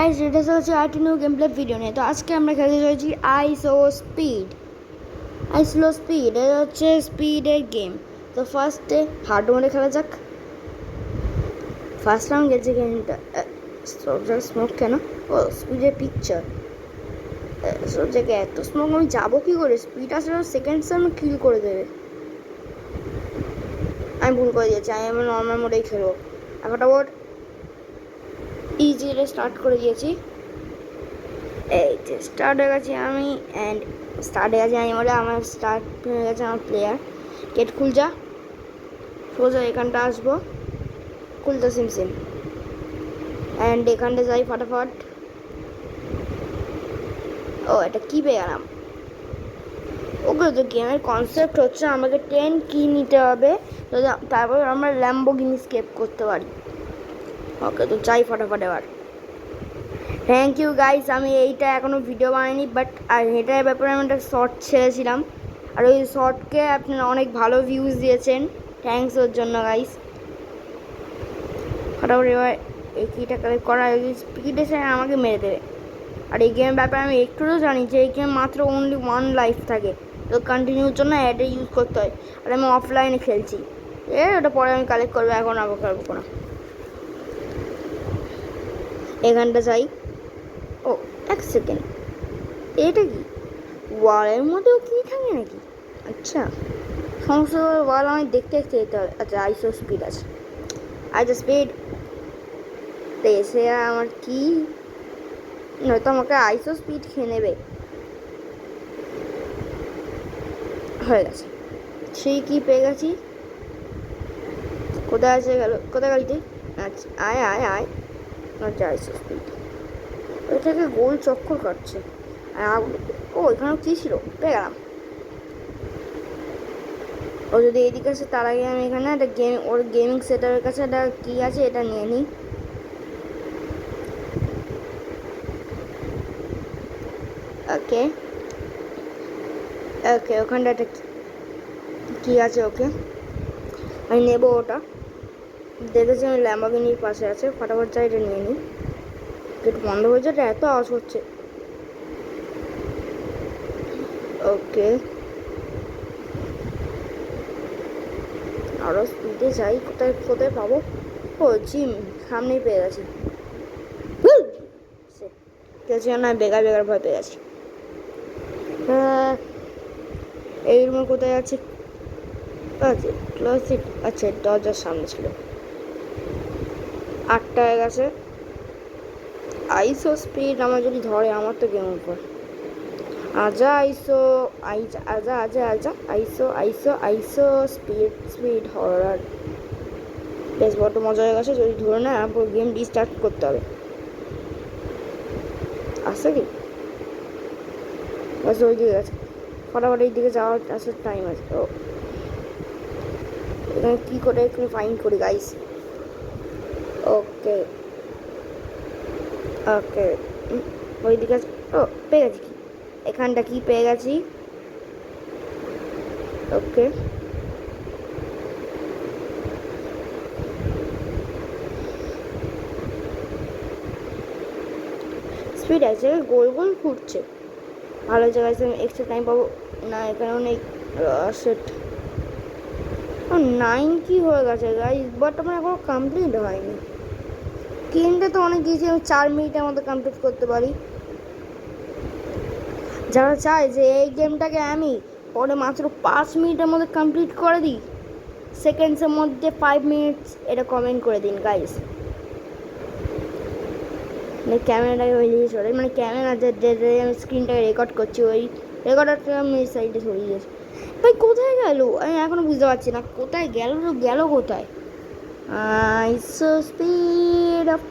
Guys, এটা হচ্ছে আরেকটি নিউ গেম প্লে ভিডিও নিয়ে। তো আজকে আমরা খেলতে চলেছি আইসো স্পিড। এটা হচ্ছে স্পিডের গেম। তো ফার্স্টে হার্ড মোডে খেলা যাক। ফার্স্ট রাউন্ড গেছে গেমটা। স্মোক কেন? ও স্পিডের পিকচার। সব জায়গায় এত স্মোক, আমি যাবো কি করে? স্পিড আসলে সেকেন্ডসে আমি কিল করে দেবে। আমি ভুল করে দিয়েছি, আমি নর্মাল মোডেই খেলবো। ফটাফট ইজি স্টার্ট করে দিয়েছি। এই যে স্টার্ট হয়ে গেছি আমি, অ্যান্ড স্টার্ট হয়ে গেছে আমি বলে আমার স্টার্ট হয়ে গেছে আমার প্লেয়ার। গেট খুল যা, সোজা এখানটা আসবো, খুলতে সিম অ্যান্ড এখানটা যাই ফটাফট। ও এটা কী পেয়ে গেলাম। ওকে, তো গেমের কনসেপ্ট হচ্ছে আমাকে 10 কি নিতে হবে, তো তারপর আমরা ল্যাম্বোগিনি স্কেপ করতে পারি। ওকে, তো যাই ফটাফট এবার। থ্যাংক ইউ গাইস, আমি এইটা এখনও ভিডিও বানাইনি, বাট আর এটার ব্যাপারে আমি একটা শর্ট ছেড়েছিলাম, আর ওই শর্টকে আপনারা অনেক ভালো ভিউজ দিয়েছেন। থ্যাংকস ওর জন্য গাইস। ফটাফট এবার এই কিটা কালেক্ট করা, স্পিড এসে আমাকে মেরে দেবে। আর এই গেমের ব্যাপারে আমি একটুও জানি যে এই গেম মাত্র অনলি 1 লাইফ থাকে, তো কন্টিনিউর জন্য অ্যাডে ইউজ করতে হয়। আর আমি অফলাইনে খেলছি, ওটা পরে আমি কালেক্ট করবো, এখন আবার করবো না। এখানটা যাই। ও এক সেকেন্ড, এটা কি ওয়ালের মধ্যেও কি থাকে নাকি? আচ্ছা, সমস্ত ওয়াল আমি দেখতে দেখতে যেতে হবে। আচ্ছা, আইসো স্পিড আছে, আইসো স্পিড। তো এসে আমার কি, নয়তো আমাকে আইসো স্পিড খেয়ে নেবে। হয়ে গেছে, সেই কি পেয়ে গেছি। কোথায় আছে গেল, কোথায় গেলি তুই? আচ্ছা আয় আয় আয়। আচ্ছা আইসো স্পিড ওইটাকে গোল চক্কর কাটছে। ও এখানে কী ছিল, পেয়ে গেলাম। ও যদি এইদিকে আসে তার আগে আমি এখানে একটা ওর গেমিং সেটারের কাছে একটা কী আছে, এটা নিয়ে নিই। ওকে ওকে, ওখানটা একটা কী আছে, ওকে আমি নেবো ওটা। দেখেছি আমি ল্যাম্বরগিনির পাশে আছে, ফটাফট চাই এটা নিয়ে নিই। গেট বন্ধ হয়ে যায়, এত আওয়াজ হচ্ছে। ওকে, আরও স্পিডে যাই। কোথায় কোথায় পাবো? ও জিম সামনেই পেয়ে গেছি। গেছি না, বেগার ভয় পেয়ে গেছি। এই রুমে কোথায় আছে? আচ্ছা ক্লোজেট, আচ্ছা দরজার সামনে ছিল। 8টা হয়ে গেছে। আইসো স্পিড আমার যদি ধরে, আমার তো গেম উপর। আজা আইসো, আজা আজা আজা আইসো আইসো আইসো স্পিড হরার। বেশ বড্ড মজা হয়ে গেছে, যদি ধরে না পুরো গেম রিস্টার্ট করতে হবে। আসছে কি? আচ্ছা ওই দিকে গেছে, ফটাফট এই দিকে যাওয়ার আসার টাইম আছে। ও এখানে কী করে এখানে ফাইন্ড করি গাইস। ওকে ওকে, ওই দিকে ও পেয়ে গেছি। কি এখানটা কি পেয়ে গেছি? ওকে স্পিড এক জায়গায় গোল গোল ঘুরছে, ভালো জায়গায় এক্সট্রা টাইম পাবো না। এখানে অনেক সেট 9 কি হয়ে গেছে গাইস, বাট আমার এখনো কমপ্লিট হয়নি। গেমটা তো অনেক ইজি, আমি 4 মিনিটের মধ্যে কমপ্লিট করতে পারি। যারা চায় যে এই গেমটাকে আমি পরে মাত্র 5 মিনিটের মধ্যে কমপ্লিট করে দিই, সেকেন্ডসের মধ্যে 5 মিনিটস, এটা কমেন্ট করে দিন গাইস। মানে ক্যামেরাটাকে ওই দিকে সরে, মানে ক্যামেরা যে আমি স্ক্রিনটাকে রেকর্ড করছি, ওই রেকর্ডারটা আমি এই সাইডে সরিয়ে দিয়েছি। ভাই কোথায় গেল, আমি এখনও বুঝতে পারছি না কোথায় গেল, গেল কোথায়। আইসো স্পিড আপ।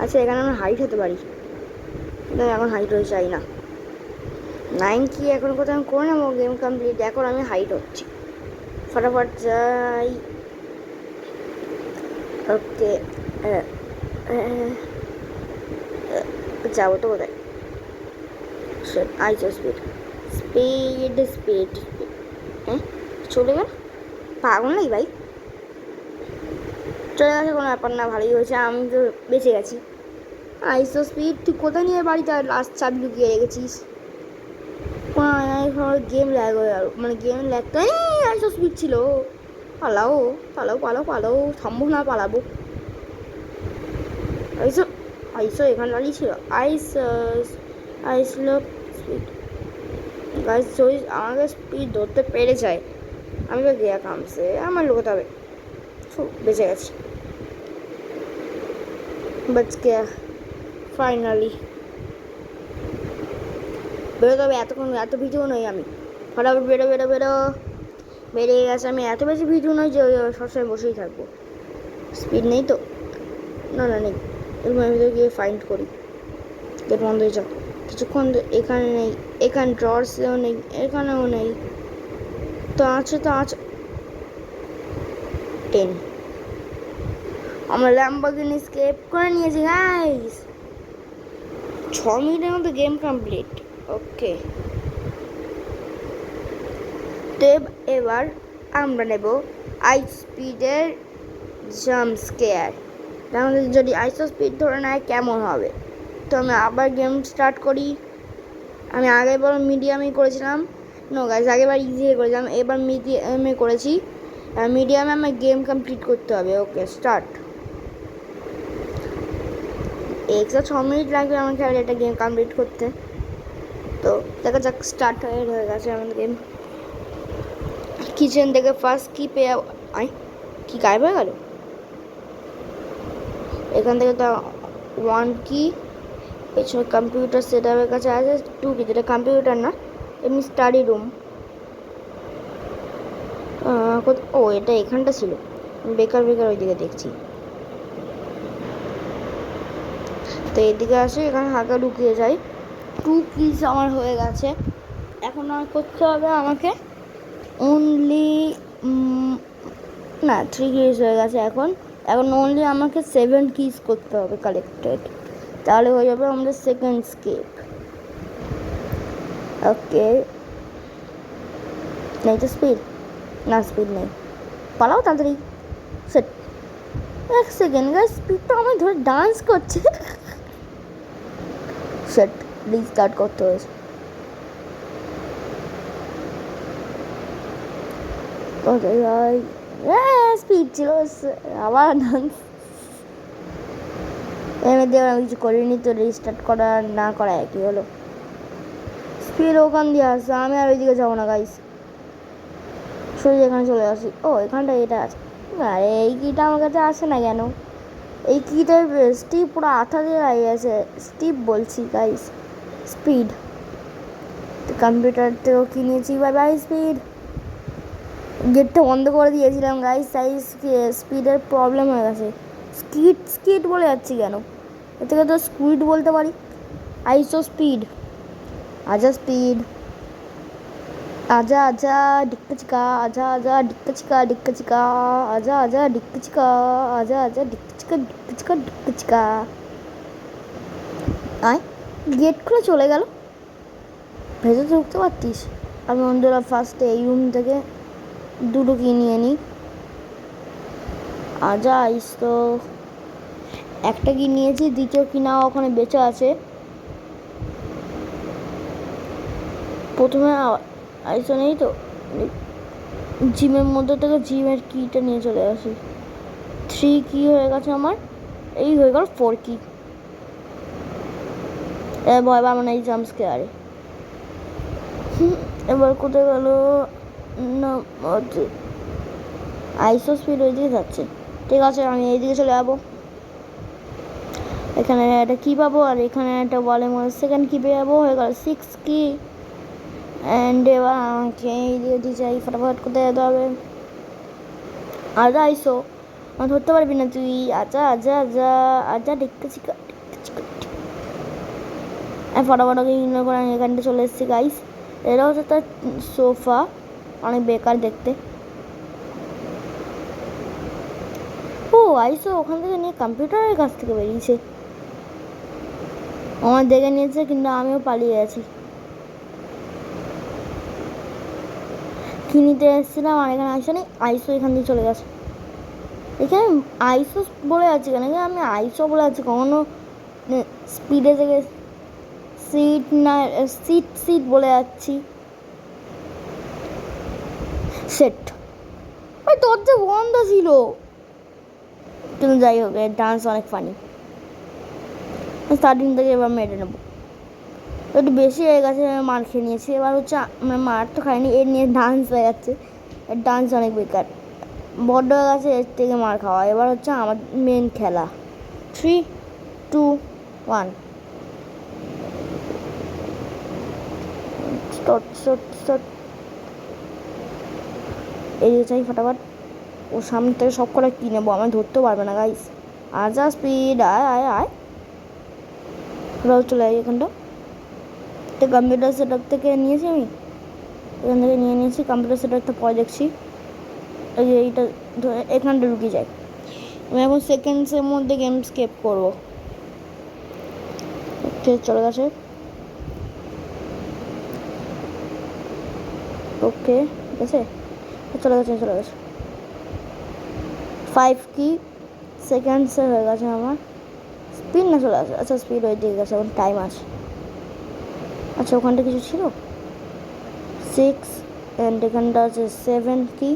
আচ্ছা এখানে আমি হাইট হতে পারি, কিন্তু এখন হাইট হয়ে চাই না। 9 কি এখন কোথায় আমি করে নেবো গেম কমপ্লিট, এখন আমি হাইট হচ্ছি। ফটাফট যাই। ওকে যাবো তো কোথায়? আইসো স্পিড স্পিড স্পিড স্পিড। হ্যাঁ চলে গেল, পাগল নাকি ভাই? চলে গেছে, কোনো ব্যাপার না, ভালোই হয়েছে, আমি তো বেঁচে গেছি। আইসো স্পিড, তুই কোথায় নিয়ে বাড়িতে লাস্ট চাবি লুকিয়ে রেখেছিস? গেম ল্যাগ হয়ে গেল, মানে গেম ল্যাগ তো আইসো স্পিড ছিল। পালাও পালাও পালাও পালাও, সম্ভব না পালাবো। আইসো আইসো এখানে দাঁড়িয়ে ছিল। আইস আইস লোক স্পিড গাইস, যদি আমাকে স্পিড ধরতে পেরে যায় আমি তো গিয়া কামছে, আমার লুকোতে হবে। বেঁচে গেছি, বাচ গিয়া ফাইনালি। বেরোতে হবে, এতক্ষণ এত ভিডিও নই আমি। ফটাফট বেরো বেরো বেরো, বেরিয়ে গেছে। আমি এত বেশি ভিডিও নই যে সবসময় বসেই থাকবো। স্পিড নেই তো, না না নেই। এরকম আমি তো গিয়ে ফাইন্ড করি। গেট বন্ধ হয়ে যাও কিছুক্ষণ। এখানে নেই, এখানে ড্রসেও নেই, এখানেও নেই, তো আছে তো আছে। 10, আমরা ল্যাম্বরগিনি স্কেপ করে নিয়েছি গাইস। 6 মিনিটের মধ্যে গেম কমপ্লিট। ওকে, তো এবার আমরা নেব আইস স্পিডের জাম্প স্কেয়ার। তাহলে যদি আইসো স্পিড ধরে নেয় কেমন হবে। তো আমি আবার গেম স্টার্ট করি। আমি আগেবার মিডিয়ামে করেছিলাম, নো গাইস আগেবার ইজিয়ে করেছিলাম, এবার মিডিয়ামে করেছি। মিডিয়ামে আমার গেম কমপ্লিট করতে হবে। Okay start. 6 মিনিট লাগবে আমাকে আর একটা গেম কমপ্লিট করতে। তো দেখা যাক, স্টার্ট হয়ে গেছে আমাদের গেম। কিচেন থেকে ফার্স্ট কি পেয়ে কি গায়েব হয়ে গেল। এখান থেকে তো 1 কি, পেছনে কম্পিউটার সেট আপের কাছে আছে 2 কি, যেটা কম্পিউটার না এমনি স্টাডি রুম। ও এটা এখানটা ছিল, বেকার বেকার ওইদিকে দেখছি। তো এদিকে আসে, এখানে হালকা ঢুকিয়ে যাই। 2 কিস আমার হয়ে গেছে। এখন আর করতে হবে আমাকে অনলি, না 3 কিস হয়ে গেছে। এখন অনলি আমাকে 7 কিস করতে হবে কালেক্টেড, তাহলে হয়ে যাবে আমাদের সেকেন্ড স্কেপ। ওকে, নেই তো স্পিড, না স্পিড নেই, পালাও তাড়াতাড়ি। সেট, 1 সেকেন্ড গাইস, স্পিডটা আমার ধরে ডান্স করছে। সেট, রিস্টার্ট করতে হয়েছে। ওকে ভাই, স্পিড ছিল, আবার ডান্স। এমনি আমি কিছু করিনি, তো রিস্টার্ট করা না করা একই হলো। স্পিড ওখান দিয়ে আসছে, আমি আর ওইদিকে যাবো না গাইস, সোজা এখানে চলে আসি। ও এখানটা এটা আছে, আরে এই কিটা আমার কাছে আসে না কেন? এই কিটার স্টিপ পুরো আঠা দিয়ে লাগিয়ে আছে, স্টিপ বলছি গাইস, স্পিড। কম্পিউটার থেকেও কিনেছি, বাই বাই স্পিড। গেটটা বন্ধ করে দিয়েছিলাম গাইস, তাই স্পিডের প্রবলেম হয়ে গেছে। স্কিড বলে যাচ্ছি কেন, এর থেকে তো স্কুইড বলতে পারি। আইসো স্পিড, আজা স্পিড, আজা আজা ডিক্কা চিকা, আজা আজা ডিক্কা চিকা ডিক্কা চিকা, আজা আজা ডিক্কা চিকা, আজা আজা ডিক্কা চিকা ডিক্কা চিকা ডিক্কা চিকা। আয়, গেট খুলে চলে গেল, ভেতরে ঢুকতে পারতিস। আমি বন্ধুরা ফার্স্টে এই রুম থেকে 2 কি নিয়ে নিই। আজা আইস, তো একটা কি নিয়েছি, দ্বিতীয় কি না ওখানে বেঁচে আছে। প্রথমে আইসো নেই তো, জিমের মধ্যে থেকে জিমের কিটা নিয়ে চলে আসি। 3 কি হয়ে গেছে আমার, এই হয়ে গেল 4 কি। ভয় পাবো না এই জাম্প স্কেয়ারে। এবার কোথায় গেল না, আইসো স্পিড ওইদিকে যাচ্ছে। ঠিক আছে, আমি এইদিকে চলে যাবো। এখানে একটা কি পাবো, আর এখানে একটা বলে মনে সেকেন্ড কি পেয়ে যাবো। হয়ে গেল 6 কি। অ্যান্ড এবার আমাকে এইদিকে দিয়ে যাই, ফটাফট কোথায় যেতে হবে। আজা আইসো, আমার ধরতে পারবি না তুই। আজা আজা আজা আজা দেখতেছি, ফটাফট ওকে ইগনোর করে আমি এখানটা চলে এসেছি গাইস। এটা হচ্ছে তার সোফা, অনেক বেকার দেখতে। ও আইসো ওখান থেকে নিয়ে কম্পিউটারের কাছ থেকে বেরিয়েছে, আমার দেখে নিয়েছে, কিন্তু আমিও পালিয়ে গেছি। কি নিতে এসেছিলাম, আর এখানে আইসো নেই, আইসো এখান দিয়ে চলে গেছে। এখানে আইসো বলে আছে কেন? আমি আইসো বলে আছি, কখনো স্পিডে থেকে সিট না সিট বলে যাচ্ছি। সেট, ওই দরজা বন্ধ ছিল, কিন্তু যাই হোক ডান্স অনেক ফানি। স্টার্টিং থেকে এবার মেরে নেবো। একটু বেশি হয়ে গেছে, মার খেয়ে নিয়েছি। এবার হচ্ছে মার তো খাইনি, এর নিয়ে ডান্স হয়ে যাচ্ছে। এর ডান্স অনেক বেকার, বড্ড হয়ে গেছে এর থেকে মার খাওয়া। এবার হচ্ছে আমার মেন খেলা। 3, 2, 1 স্টার্ট। এড়িয়ে চাই ফটাফট, ওর সামনে থেকে সব কটা কী নেবো, আমি ধরতেও পারবে না গাইস। আর যা স্পিড, আয় ওরাও চলে যায় এখানটা। তো কম্পিউটার সেট আপ থেকে নিয়েছি আমি, এখান থেকে নিয়ে নিয়েছি কম্পিউটার সেট আপটা, পরে দেখছি। এই যে এইটা এখানটা ঢুকে যায়। আমি এখন সেকেন্ডসের মধ্যে গেম স্কেপ করবো। চলে গেছে, ওকে ঠিক আছে, চলে গেছে 5 কি সেকেন্ডসে হয়ে গেছে আমার। স্পিড না চলে আসে, আচ্ছা স্পিড হয়ে দিয়ে গেছে, এখন টাইম আছে। আচ্ছা ওখানটা কিছু ছিল 6, অ্যান্ড এখানটা আছে 7 কি।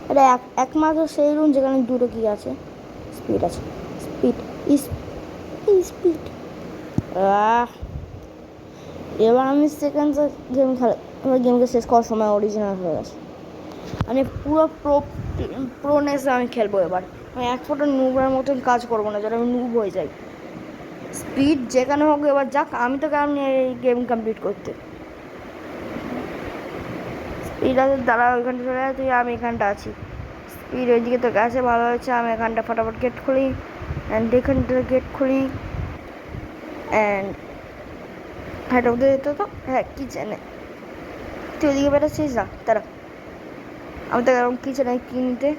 এটা একমাত্র সেই রুম যেখানে দুটো কি আছে। স্পিড আছে, স্পিড। এবার আমি সেকেন্ডসে গেম খেলা, এবার গেমকে শেষ করার সময় অরিজিনাল হয়ে গেছে। মানে পুরো প্রোনেসে আমি খেলবো এবার। আমি এক ফোটা নুবের মতন কাজ করবো না, যাতে আমি নুব হয়ে যাই। স্পিড যেখানে হোক এবার যাক, আমি তো কারণ এই গেম কমপ্লিট করতে। স্পিড আছে, দাঁড়া ওইখানটা চলে যায়, তুই আমি এখানটা আছি। স্পিড ওইদিকে তো গেছে, ভালো হয়েছে। আমি এখানটা ফটাফট গেট খুলি, অ্যান্ড এখানটা গেট খুলি, অ্যান্ড হ্যাঁ ওদের যেত তো, হ্যাঁ কিচেনে। তুই ওইদিকে বেরোচ্ছিস না, তারা আমি তো এরকম কিচেনে কিনতে,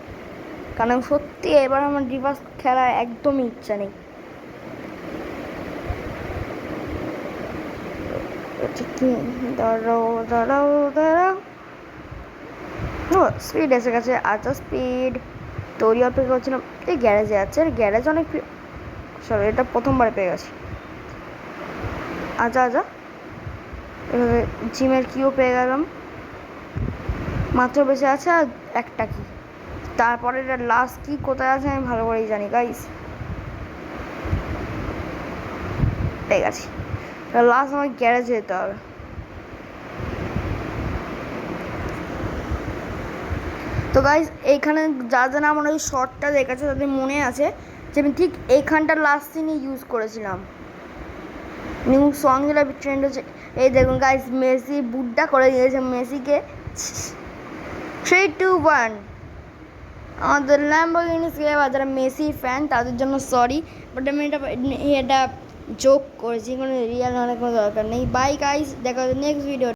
কারণ সত্যি এবার আমার রিভার্স খেলার একদমই ইচ্ছা নেই। দাঁড়াও ও স্পিড এসে গেছে। আচ্ছা স্পিড তৈরি অপেক্ষা করছিলাম, এই গ্যারেজে আছে, গ্যারেজ অনেক সরি এটা প্রথমবার পেয়ে গেছি। আচ্ছা এভাবে জিমের কিও পেয়ে গেলাম, মাত্র বেঁচে আছে আর একটা কি। তারপরে এটা লাস্ট কি কোথায় আছে আমি ভালো করেই জানি গাইস, পেয়ে গেছি। লাস্ট আমার গ্যারেজে যেতে হবে। তো গাইস এইখানে যা আমার ওই শর্টটা দেখেছে তাদের মনে আছে যে আমি ঠিক এইখানটা লাস্ট সিনে ইউজ করেছিলাম। নিউ সং যেটা ট্রেন্ড হচ্ছে, এই দেখুন গাইস মেসি বুড্ডা করে দিয়েছে মেসিকে। 3, 2, 1 আমাদের ল্যাম্বরগিনি স্কেপ। যারা মেসি ফ্যান তাদের জন্য সরি, বাট আমি এটা জোক করেছি, কোনো রিয়েল অনেক কোনো দরকার নেই। বাই গাইস, দেখা নেক্সট ভিডিও।